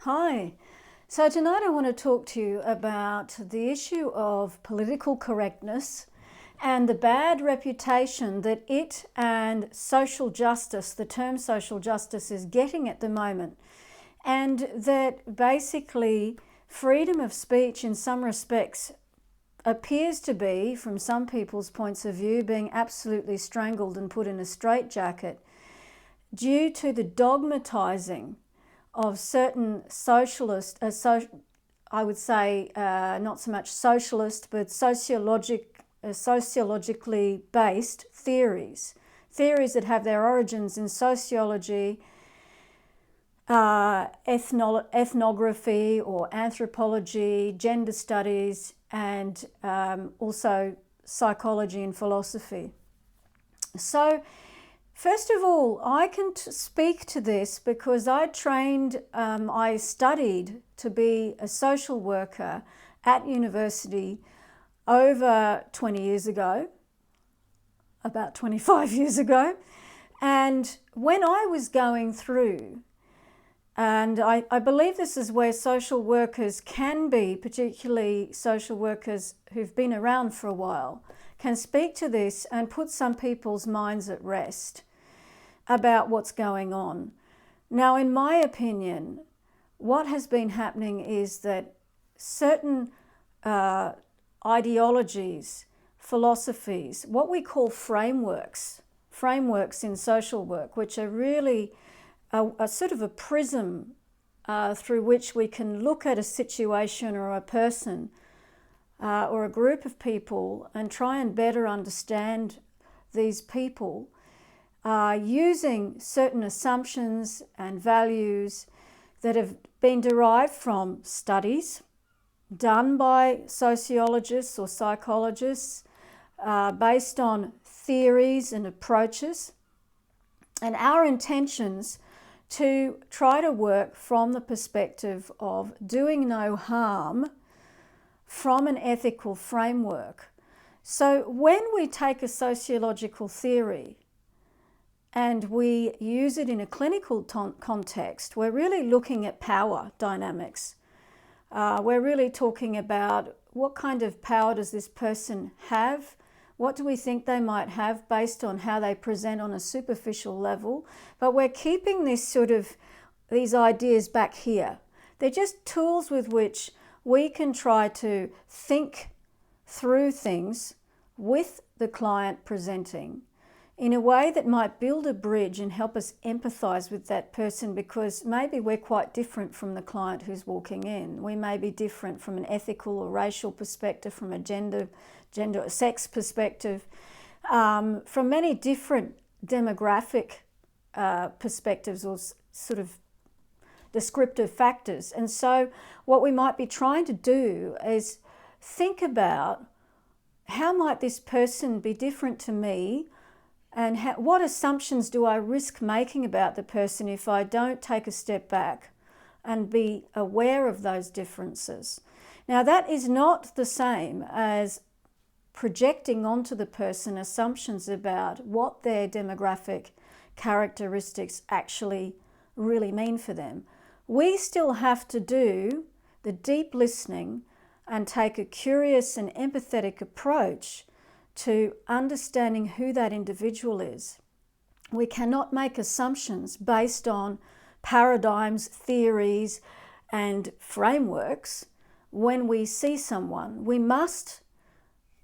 Hi. So tonight I want to talk to you about the issue of political correctness and the bad reputation that it and social justice, the term social justice, is getting at the moment. And that basically freedom of speech in some respects appears to be, from some people's points of view, being absolutely strangled and put in a straitjacket due to the dogmatising of certain socialist, I would say not so much socialist, but sociologically based theories that have their origins in sociology, ethnography or anthropology, gender studies, and also psychology and philosophy. So first of all, I can speak to this because I studied to be a social worker at university over 20 years ago, about 25 years ago. And when I was going through, and I believe this is where social workers can be, particularly social workers who've been around for a while, can speak to this and put some people's minds at rest about what's going on. Now, in my opinion, what has been happening is that certain ideologies, philosophies, what we call frameworks in social work, which are really a sort of a prism through which we can look at a situation or a person or a group of people and try and better understand these people, using certain assumptions and values that have been derived from studies done by sociologists or psychologists, based on theories and approaches, and our intentions to try to work from the perspective of doing no harm from an ethical framework. So when we take a sociological theory and we use it in a clinical context, we're really looking at power dynamics. We're really talking about what kind of power does this person have? What do we think they might have based on how they present on a superficial level? But we're keeping these ideas back here. They're just tools with which we can try to think through things with the client presenting in a way that might build a bridge and help us empathize with that person, because maybe we're quite different from the client who's walking in. We may be different from an ethical or racial perspective, from a gender or sex perspective, from many different demographic perspectives or sort of descriptive factors. And so what we might be trying to do is think about how might this person be different to me, and what assumptions do I risk making about the person if I don't take a step back and be aware of those differences. Now, that is not the same as projecting onto the person assumptions about what their demographic characteristics actually really mean for them. We still have to do the deep listening and take a curious and empathetic approach to understanding who that individual is. We cannot make assumptions based on paradigms, theories, and frameworks when we see someone. We must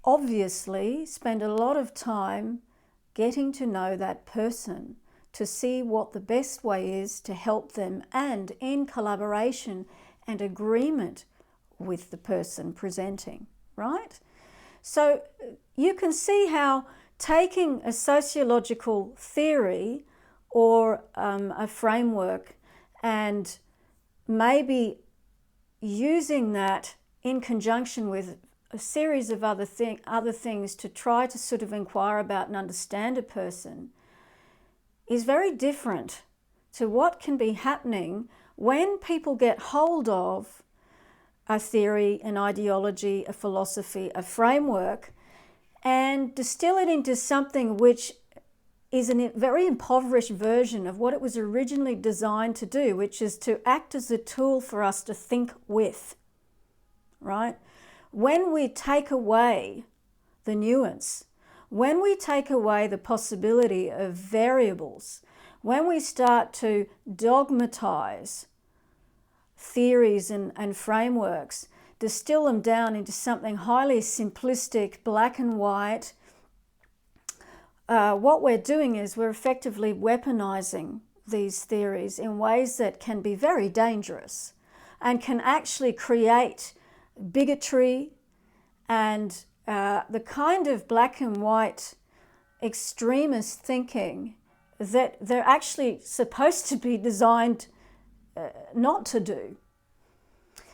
obviously spend a lot of time getting to know that person to see what the best way is to help them, and in collaboration and agreement with the person presenting, right? So you can see how taking a sociological theory or a framework and maybe using that in conjunction with a series of other things to try to sort of inquire about and understand a person is very different to what can be happening when people get hold of a theory, an ideology, a philosophy, a framework, and distill it into something which is a very impoverished version of what it was originally designed to do, which is to act as a tool for us to think with, right? When we take away the nuance, when we take away the possibility of variables, when we start to dogmatize theories and frameworks, distill them down into something highly simplistic, black and white, what we're doing is we're effectively weaponizing these theories in ways that can be very dangerous and can actually create bigotry and the kind of black and white extremist thinking that they're actually supposed to be designed not to do.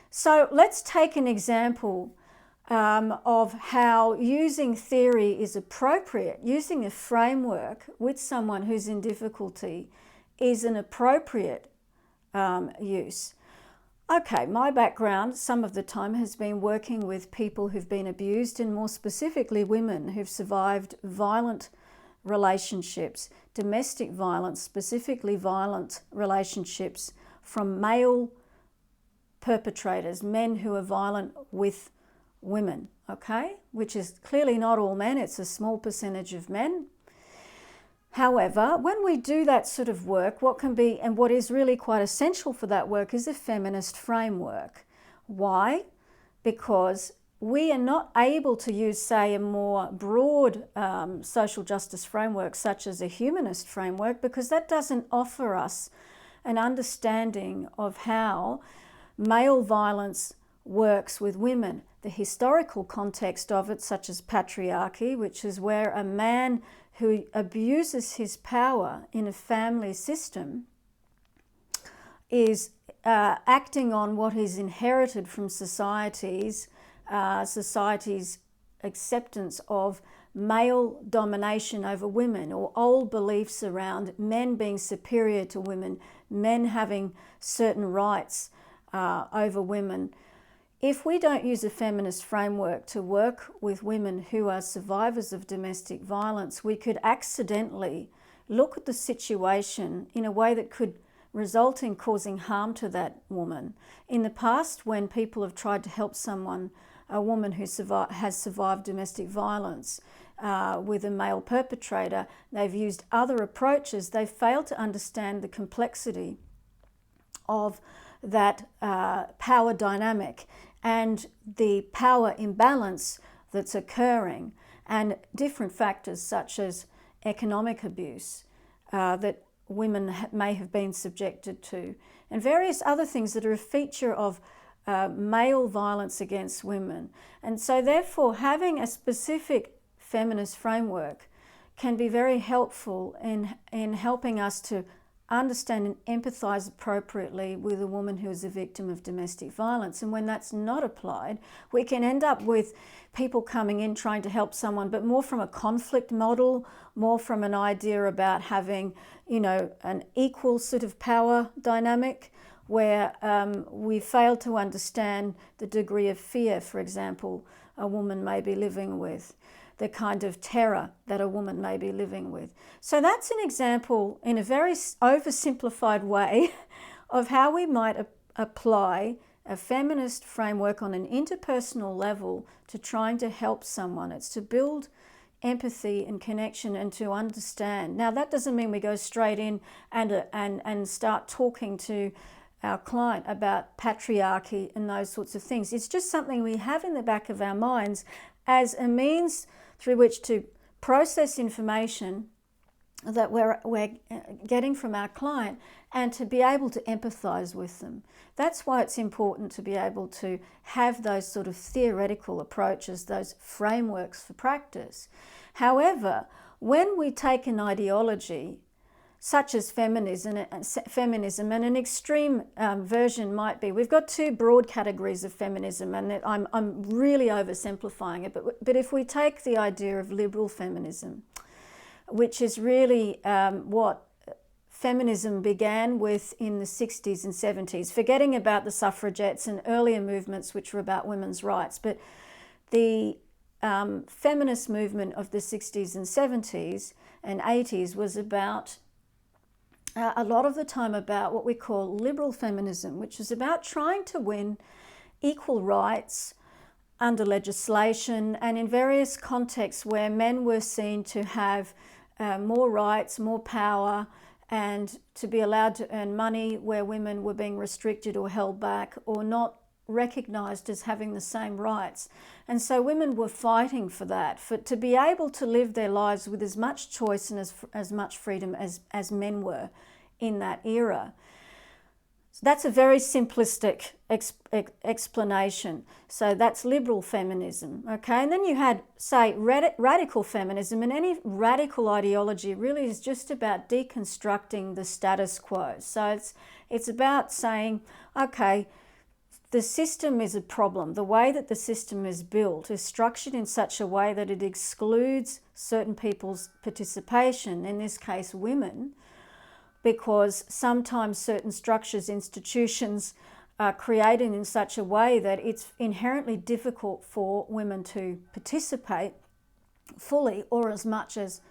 So let's take an example of how using theory is appropriate, using a framework with someone who's in difficulty is an appropriate use. Okay, my background some of the time has been working with people who've been abused, and more specifically women who've survived violent relationships, domestic violence, specifically violent relationships from male perpetrators, men who are violent with women, okay? Which is clearly not all men, it's a small percentage of men. However, when we do that sort of work, what can be, and what is really quite essential for that work, is a feminist framework. Why? Because we are not able to use, say, a more broad social justice framework, such as a humanist framework, because that doesn't offer us an understanding of how male violence works with women. The historical context of it, such as patriarchy, which is where a man who abuses his power in a family system is acting on what is inherited from society's acceptance of male domination over women, or old beliefs around men being superior to women, men having certain rights over women. If we don't use a feminist framework to work with women who are survivors of domestic violence, we could accidentally look at the situation in a way that could result in causing harm to that woman. In the past, when people have tried to help someone, a woman who has survived domestic violence with a male perpetrator, they've used other approaches. They've failed to understand the complexity of that power dynamic and the power imbalance that's occurring, and different factors such as economic abuse that women may have been subjected to, and various other things that are a feature of male violence against women. And so therefore having a specific feminist framework can be very helpful in helping us to understand and empathize appropriately with a woman who is a victim of domestic violence. And when that's not applied, we can end up with people coming in trying to help someone, but more from a conflict model, more from an idea about having, an equal sort of power dynamic, where we fail to understand the degree of fear, for example, a woman may be living with, the kind of terror that a woman may be living with. So that's an example in a very oversimplified way of how we might apply a feminist framework on an interpersonal level to trying to help someone. It's to build empathy and connection and to understand. Now, that doesn't mean we go straight in and start talking to our client about patriarchy and those sorts of things. It's just something we have in the back of our minds as a means through which to process information that we're getting from our client and to be able to empathize with them. That's why it's important to be able to have those sort of theoretical approaches, those frameworks for practice. However, when we take an ideology such as feminism, and an extreme version might be, we've got two broad categories of feminism, and I'm really oversimplifying it, but if we take the idea of liberal feminism, which is really what feminism began with in the 60s and 70s, forgetting about the suffragettes and earlier movements which were about women's rights, but the feminist movement of the 60s and 70s and 80s was about, a lot of the time, about what we call liberal feminism, which is about trying to win equal rights under legislation and in various contexts where men were seen to have more rights, more power, and to be allowed to earn money where women were being restricted or held back or not recognised as having the same rights. And so women were fighting for that, to be able to live their lives with as much choice and as much freedom as men were in that era. So that's a very simplistic explanation. So that's liberal feminism, okay? And then you had, say, radical feminism, and any radical ideology really is just about deconstructing the status quo. So it's about saying, okay, the system is a problem. The way that the system is built is structured in such a way that it excludes certain people's participation, in this case women, because sometimes certain structures, institutions are created in such a way that it's inherently difficult for women to participate fully or as much as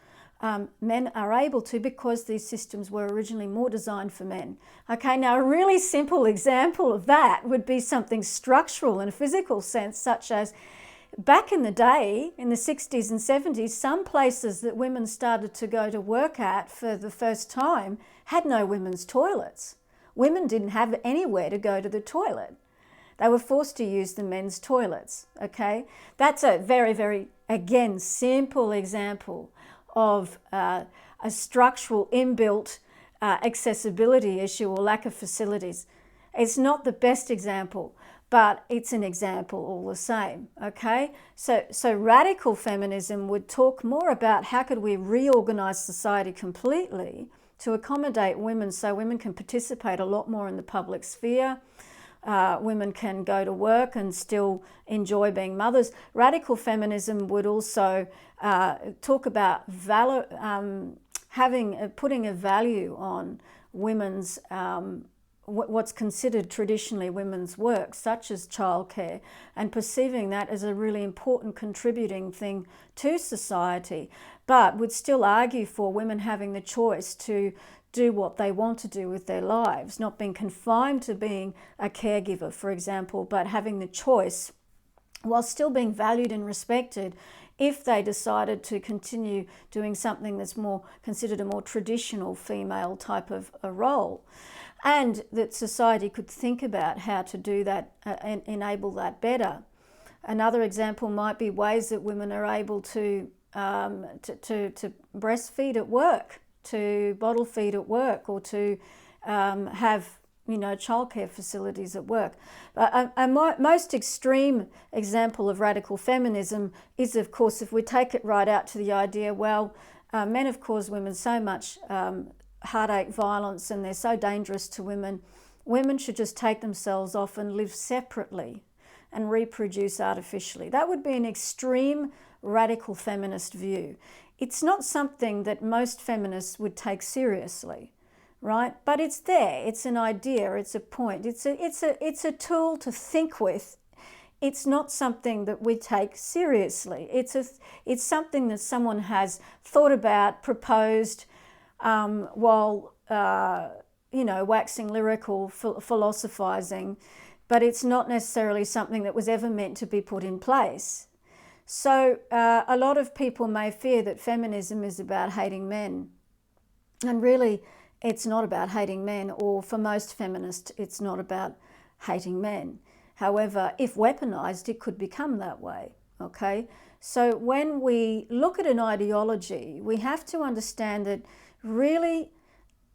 men are able to, because these systems were originally more designed for men. Okay, now a really simple example of that would be something structural in a physical sense, such as back in the day, in the 60s and 70s, some places that women started to go to work at for the first time had no women's toilets. Women didn't have anywhere to go to the toilet. They were forced to use the men's toilets, okay? That's a very, very, again, simple example of a structural inbuilt accessibility issue or lack of facilities. It's not the best example, but it's an example all the same, okay? So radical feminism would talk more about how could we reorganize society completely to accommodate women so women can participate a lot more in the public sphere. Women can go to work and still enjoy being mothers. Radical feminism would also talk about putting a value on women's what's considered traditionally women's work, such as childcare, and perceiving that as a really important contributing thing to society, but would still argue for women having the choice to do what they want to do with their lives, not being confined to being a caregiver, for example, but having the choice while still being valued and respected if they decided to continue doing something that's more considered a more traditional female type of a role. And that society could think about how to do that and enable that better. Another example might be ways that women are able to breastfeed at work, to bottle feed at work, or to have childcare facilities at work. A most extreme example of radical feminism is, of course, if we take it right out to the idea, well, men have caused women so much heartache, violence, and they're so dangerous to women. Women should just take themselves off and live separately and reproduce artificially. That would be an extreme radical feminist view. It's not something that most feminists would take seriously, right? But it's there. It's an idea. It's a point. It's a tool to think with. It's not something that we take seriously. It's something that someone has thought about, proposed, while waxing lyrical, philosophizing, but it's not necessarily something that was ever meant to be put in place. So a lot of people may fear that feminism is about hating men, and really it's not about hating men, or for most feminists it's not about hating men. However, if weaponized, it could become that way, okay? So when we look at an ideology, we have to understand that really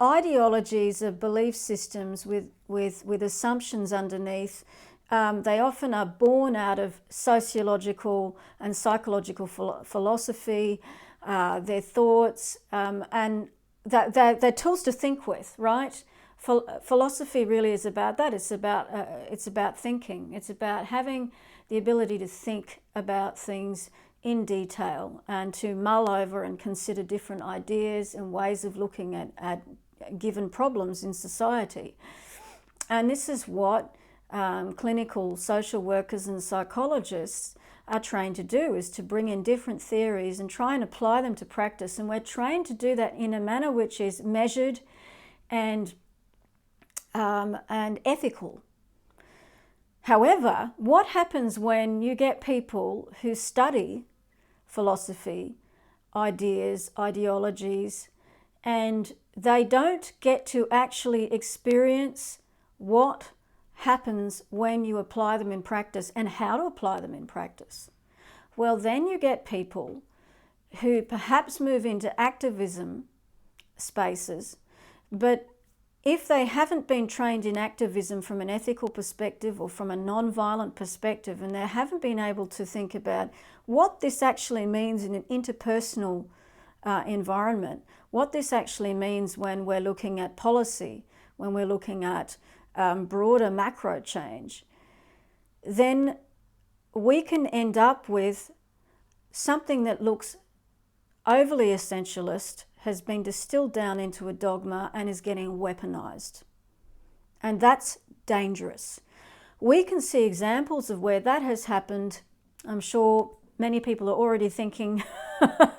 ideologies are belief systems with assumptions underneath. They often are born out of sociological and psychological philosophy, their thoughts, and they're tools to think with, right? Philosophy really is about that. It's about thinking. It's about having the ability to think about things in detail and to mull over and consider different ideas and ways of looking at given problems in society. And this is what clinical social workers and psychologists are trained to do, is to bring in different theories and try and apply them to practice. And we're trained to do that in a manner which is measured and ethical. However, what happens when you get people who study philosophy, ideas, ideologies, and they don't get to actually experience what happens when you apply them in practice and how to apply them in practice? Well, then you get people who perhaps move into activism spaces, but if they haven't been trained in activism from an ethical perspective or from a non-violent perspective, and they haven't been able to think about what this actually means in an interpersonal environment, what this actually means when we're looking at policy, when we're looking at broader macro change, then we can end up with something that looks overly essentialist, has been distilled down into a dogma and is getting weaponized. And that's dangerous. We can see examples of where that has happened. I'm sure many people are already thinking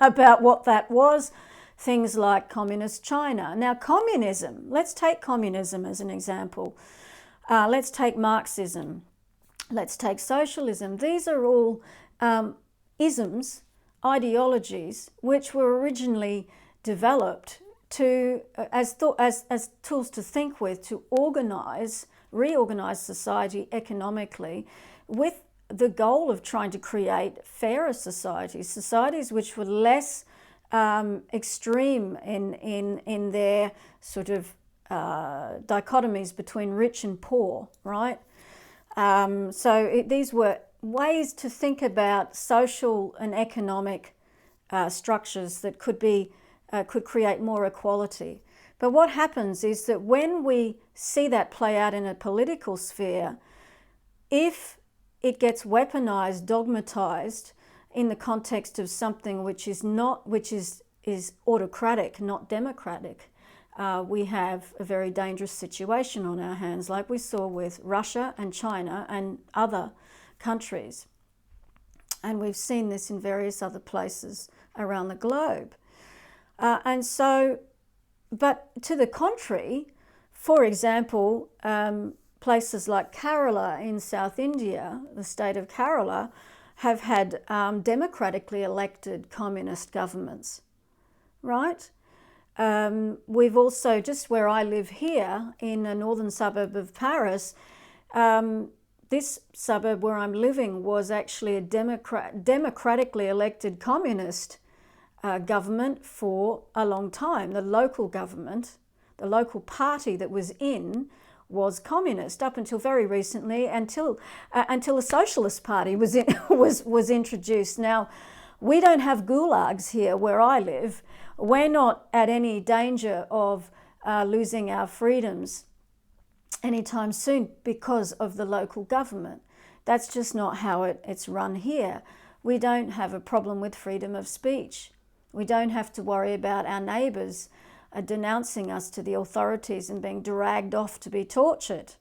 about what that was. Things like communist China. Now, communism, let's take communism as an example. Let's take Marxism. Let's take socialism. These are all isms, ideologies, which were originally developed to as tools to think with, to reorganize society economically, with the goal of trying to create fairer societies which were less extreme in their sort of dichotomies between rich and poor, right? These were ways to think about social and economic structures that could create more equality. But what happens is that when we see that play out in a political sphere, if it gets weaponized, dogmatized in the context of something which is autocratic, not democratic, we have a very dangerous situation on our hands, like we saw with Russia and China and other countries. And we've seen this in various other places around the globe. But to the contrary, for example, places like Kerala in South India, the state of Kerala, have had democratically elected communist governments, right? We've also, just where I live here, in a northern suburb of Paris, this suburb where I'm living was actually a democratically elected communist government for a long time. The local government, the local party that was in, was communist up until very recently, until the Socialist Party was introduced. Now, we don't have gulags here where I live. We're not at any danger of losing our freedoms anytime soon because of the local government. That's just not how it's run here. We don't have a problem with freedom of speech. We don't have to worry about our neighbours denouncing us to the authorities and being dragged off to be tortured.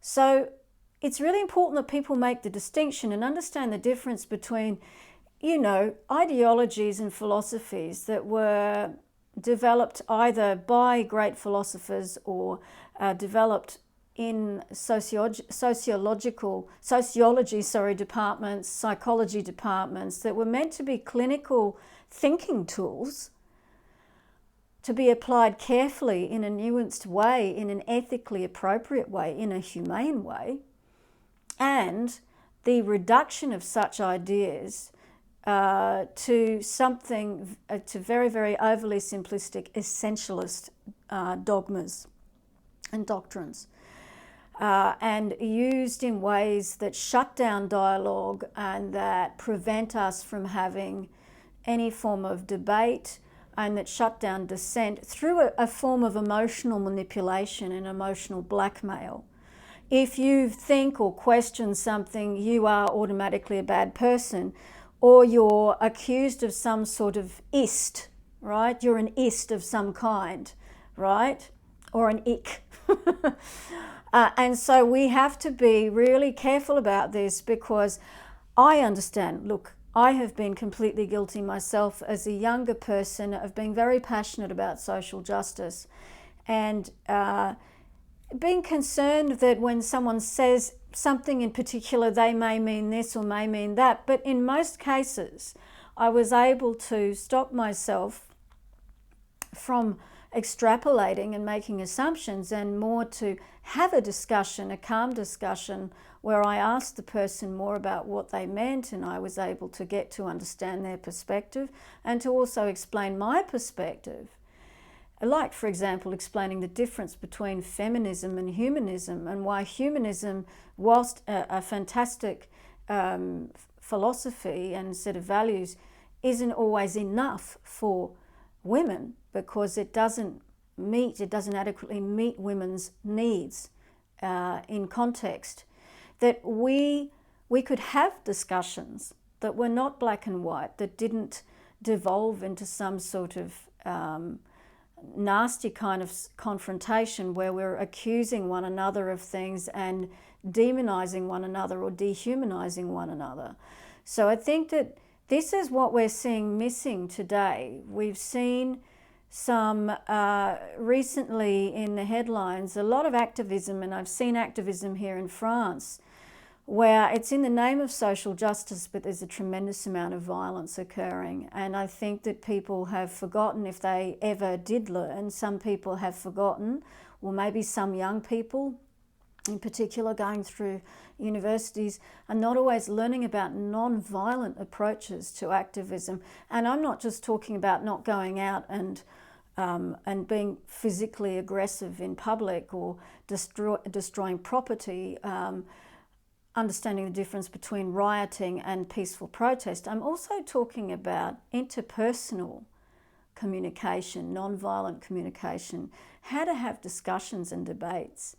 So it's really important that people make the distinction and understand the difference between, ideologies and philosophies that were developed either by great philosophers or developed in sociology departments, psychology departments, that were meant to be clinical thinking tools to be applied carefully in a nuanced way, in an ethically appropriate way, in a humane way, and the reduction of such ideas to something, to very, very overly simplistic essentialist dogmas and doctrines, and used in ways that shut down dialogue and that prevent us from having any form of debate, and that shut down dissent through a form of emotional manipulation and emotional blackmail. If you think or question something, you are automatically a bad person, or you're accused of some sort of ist, right? You're an ist of some kind, right? Or an ick. And so we have to be really careful about this, because I understand, look, I have been completely guilty myself as a younger person of being very passionate about social justice and being concerned that when someone says something in particular, they may mean this or may mean that. But in most cases, I was able to stop myself from extrapolating and making assumptions, and more to have a discussion, a calm discussion, where I asked the person more about what they meant, and I was able to get to understand their perspective and to also explain my perspective. Like, for example, explaining the difference between feminism and humanism, and why humanism, whilst a fantastic philosophy and set of values, isn't always enough for women, because it doesn't adequately meet women's needs in context. That we could have discussions that were not black and white, that didn't devolve into some sort of nasty kind of confrontation where we're accusing one another of things and demonizing one another or dehumanizing one another. So I think that this is what we're seeing missing today. We've seen some recently in the headlines a lot of activism, and I've seen activism here in France where it's in the name of social justice, but there's a tremendous amount of violence occurring. And I think that people have forgotten, if they ever did learn, some people have forgotten, or maybe some young people in particular going through universities are not always learning about non-violent approaches to activism. And I'm not just talking about not going out and being physically aggressive in public or destroying property, understanding the difference between rioting and peaceful protest. I'm also talking about interpersonal communication, non-violent communication, how to have discussions and debates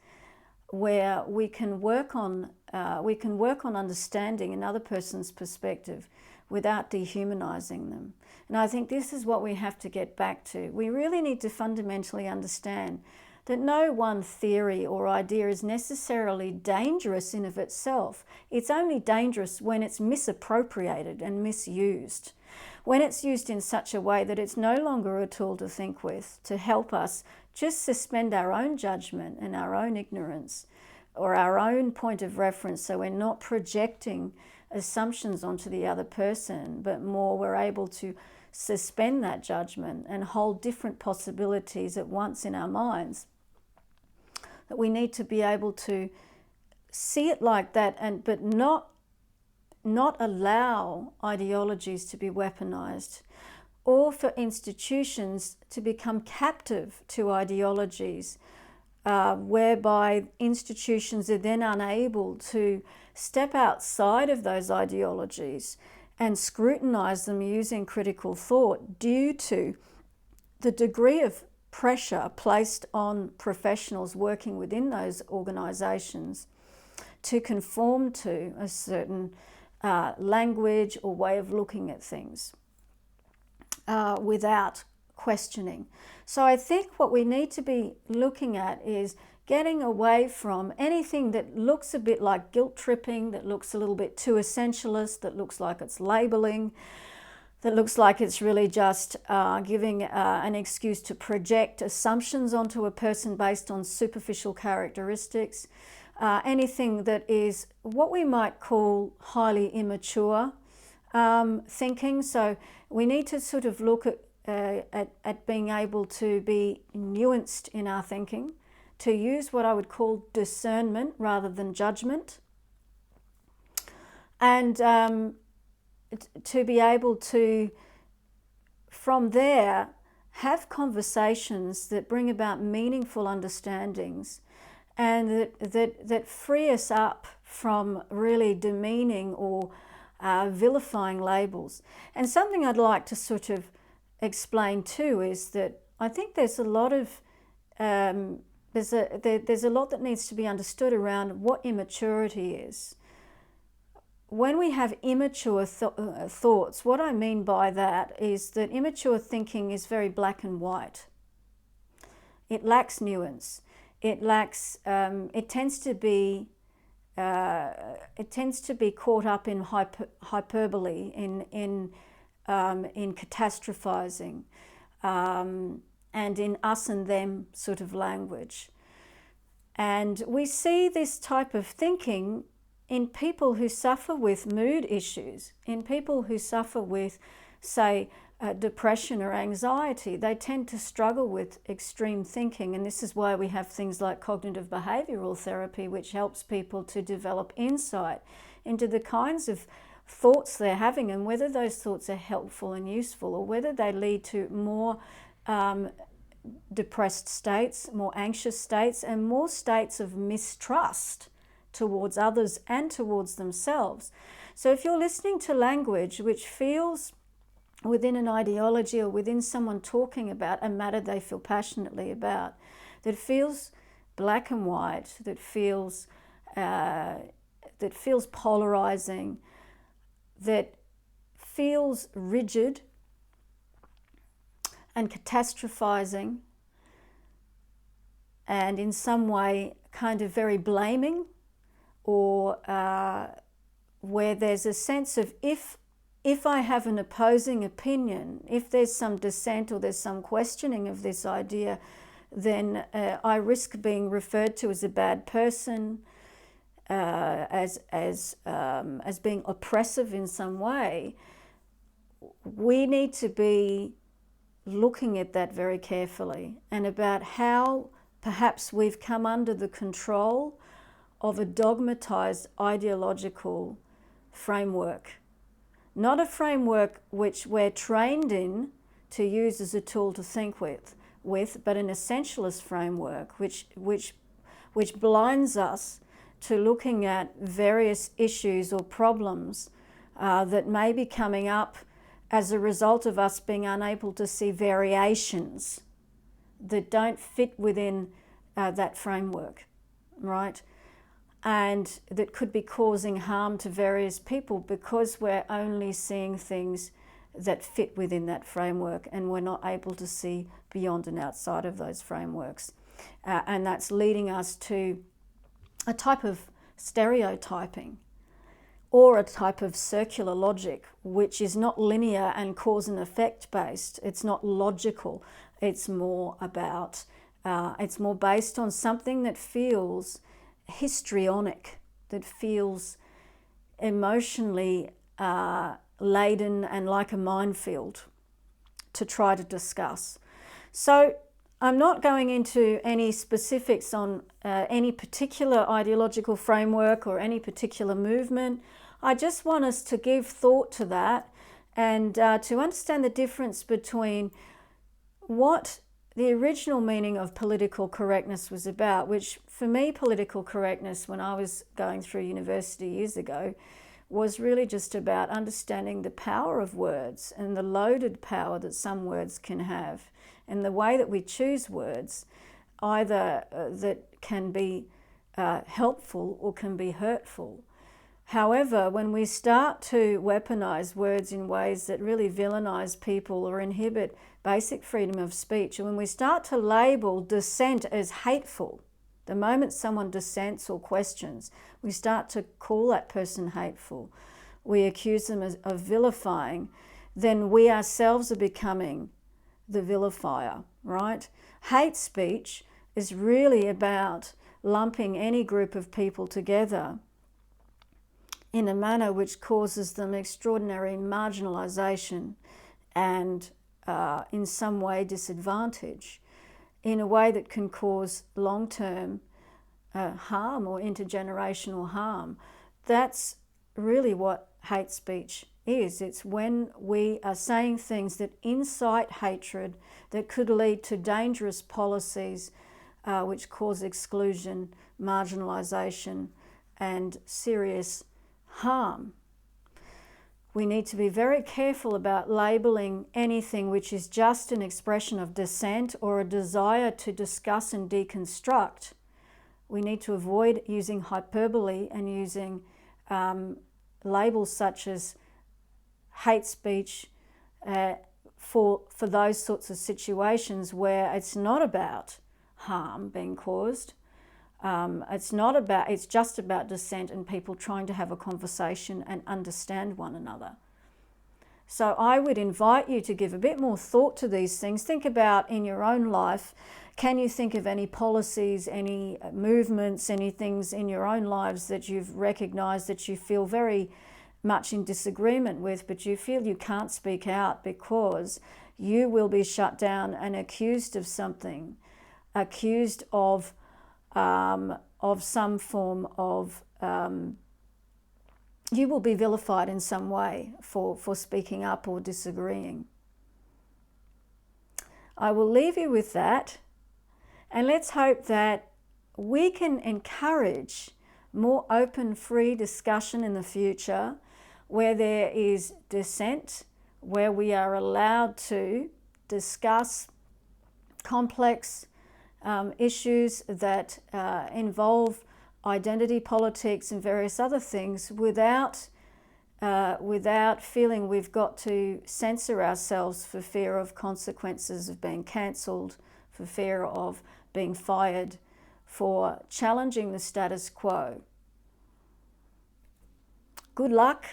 where we can work on understanding another person's perspective without dehumanizing them. And I think this is what we have to get back to. We really need to fundamentally understand that no one theory or idea is necessarily dangerous in of itself. It's only dangerous when it's misappropriated and misused. When it's used in such a way that it's no longer a tool to think with, to help us just suspend our own judgment and our own ignorance or our own point of reference, so we're not projecting assumptions onto the other person, but more we're able to suspend that judgment and hold different possibilities at once in our minds. That we need to be able to see it like that, but not allow ideologies to be weaponized, or for institutions to become captive to ideologies, whereby institutions are then unable to step outside of those ideologies and scrutinize them using critical thought, due to the degree of pressure placed on professionals working within those organizations to conform to a certain language or way of looking at things without questioning. So I think what we need to be looking at is getting away from anything that looks a bit like guilt tripping, that looks a little bit too essentialist, that looks like it's labeling, that looks like it's really just giving an excuse to project assumptions onto a person based on superficial characteristics. Anything that is what we might call highly immature thinking. So we need to sort of look at being able to be nuanced in our thinking, to use what I would call discernment rather than judgment, and to be able to, from there, have conversations that bring about meaningful understandings, and that free us up from really demeaning or vilifying labels. And something I'd like to sort of explain too is that I think there's a lot of there's a lot that needs to be understood around what immaturity is. When we have immature thoughts, what I mean by that is that immature thinking is very black and white. It lacks nuance. It tends to be it tends to be caught up in hyperbole, in catastrophizing, and in us and them sort of language. And we see this type of thinking in people who suffer with mood issues, in people who suffer with, say, depression or anxiety. They tend to struggle with extreme thinking, and this is why we have things like cognitive behavioural therapy, which helps people to develop insight into the kinds of thoughts they're having and whether those thoughts are helpful and useful, or whether they lead to more depressed states, more anxious states, and more states of mistrust towards others and towards themselves. So if you're listening to language which feels within an ideology or within someone talking about a matter they feel passionately about, that feels black and white, that feels polarizing, that feels rigid and catastrophizing, and in some way kind of very blaming, or where there's a sense of if I have an opposing opinion, if there's some dissent or there's some questioning of this idea, then I risk being referred to as a bad person, as being oppressive in some way. We need to be looking at that very carefully, and about how perhaps we've come under the control of a dogmatized ideological framework. Not a framework which we're trained in to use as a tool to think with, but an essentialist framework which blinds us to looking at various issues or problems that may be coming up as a result of us being unable to see variations that don't fit within that framework, right? And that could be causing harm to various people because we're only seeing things that fit within that framework, and we're not able to see beyond and outside of those frameworks. And that's leading us to a type of stereotyping, or a type of circular logic, which is not linear and cause and effect based. It's not logical. It's more about, it's more based on something that feels histrionic, that feels emotionally laden and like a minefield to try to discuss. So I'm not going into any specifics on any particular ideological framework or any particular movement. I just want us to give thought to that and to understand the difference between what the original meaning of political correctness was about, which for me, political correctness, when I was going through university years ago, was really just about understanding the power of words and the loaded power that some words can have, and the way that we choose words, either that can be helpful or can be hurtful. However, when we start to weaponize words in ways that really villainize people or inhibit basic freedom of speech, and when we start to label dissent as hateful, the moment someone dissents or questions, we start to call that person hateful, we accuse them of vilifying, then we ourselves are becoming the vilifier, right? Hate speech is really about lumping any group of people together in a manner which causes them extraordinary marginalization and in some way disadvantage, in a way that can cause long-term harm or intergenerational harm. That's really what hate speech is. It's when we are saying things that incite hatred, that could lead to dangerous policies which cause exclusion, marginalization, and serious harm. We need to be very careful about labeling anything which is just an expression of dissent or a desire to discuss and deconstruct. We need to avoid using hyperbole and using labels such as hate speech for those sorts of situations where it's not about harm being caused, It's just about dissent and people trying to have a conversation and understand one another. So I would invite you to give a bit more thought to these things. Think about in your own life, can you think of any policies, any movements, any things in your own lives that you've recognized that you feel very much in disagreement with, but you feel you can't speak out because you will be shut down and accused of something, accused of some form of you will be vilified in some way for speaking up or disagreeing. I will leave you with that, and let's hope that we can encourage more open, free discussion in the future where there is dissent, where we are allowed to discuss complex issues that involve identity politics and various other things without feeling we've got to censor ourselves for fear of consequences of being cancelled, for fear of being fired, for challenging the status quo. Good luck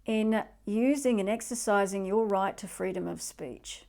in using and exercising your right to freedom of speech.